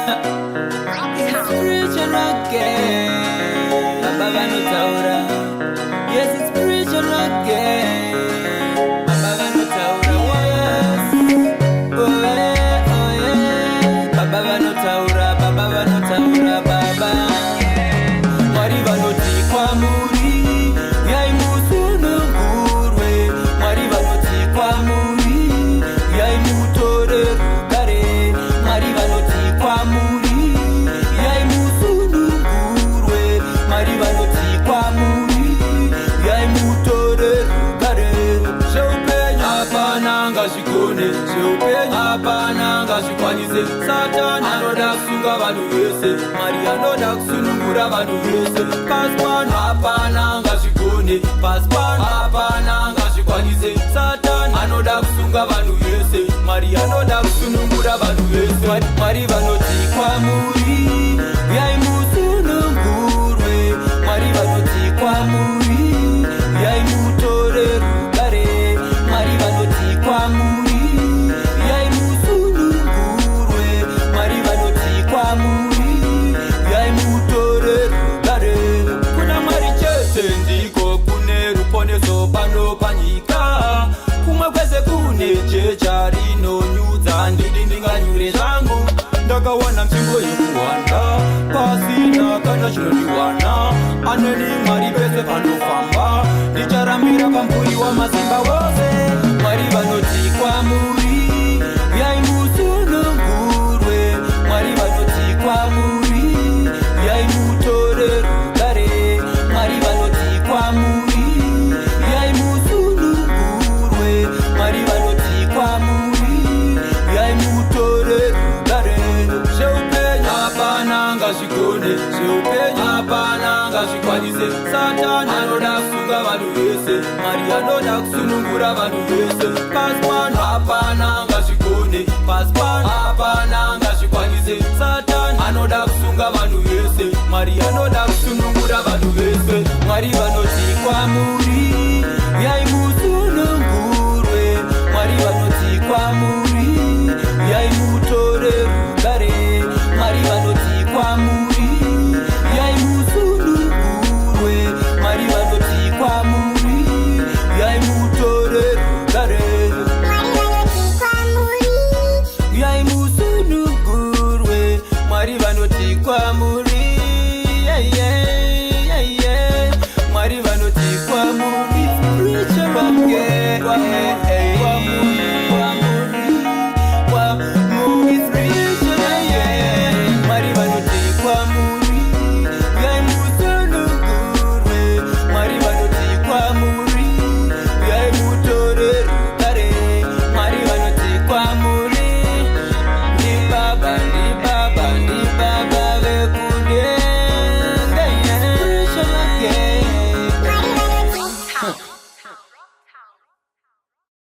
It's spiritual again. Baba vanotaura. Yes, it's spiritual again. Baba vanotaura. Oh yeah, oh yeah. Baba vanotaura, Baba vanotaura, Baba. Mwari vanoti kwamuri, yai musunungurwe. Mwari vanoti kwamuri, yai mutore rugare. Mwari vanoti kwamuri, yai musunungurwe. Mwari vanoti kwamuri, yai mutore rugare. Seupenya hapana ngazvikone, seupenya hapana ngazvikwanise. Satani anoda kusunga vanhu vese, Mwari anoda kusunungura vanhu vese. Pasi pano hapana ngazvikone, pasi pano hapana ngazvikwanise. Satani anoda kusunga vanhu vese, Mwari anoda kusunungura vanhu vese. Mwari vanoti kwamuri, yai musunungurwe. Mwari vanoti kwamuri, yai mutore rugare. Mwari vanoti kwamuri, yai musunungurwe. Mwari vanoti kwamuri, yai mutore rugare. Kuna Mwari chete ndiko kune ruponeso pano panyika. Kumwe kwese kune jecha rinonyudza, ndidi ndinganyure zvangu. Ndakawana nzvimbo yekuwanda, pasina kana chinondiwana. Aneni Mwari pese panofamba, ndicharambira pamburi wamasimba wose. Mwari vanoti kwamuri, yai musunungurwe. Mwari vanoti kwamuri, yai mutore rugare. Mwari vanoti kwamuri, yai musunungurwe. Mwari vanoti kwamuri, yai mutore rugare. Seupenya hapana ngazvikone, seupenya hapana ngazvikwanise. Satani anoda kusunga vanhu vese, Mwari anoda kusunungura vanhu vese. Pasi pano hapana ngazvikone, pasi pano hapana ngazvikwanise. Satani anoda kusunga vanhu vese, Mwari anoda kusunungura vanhu vese. Mwari vanoti kwamuri,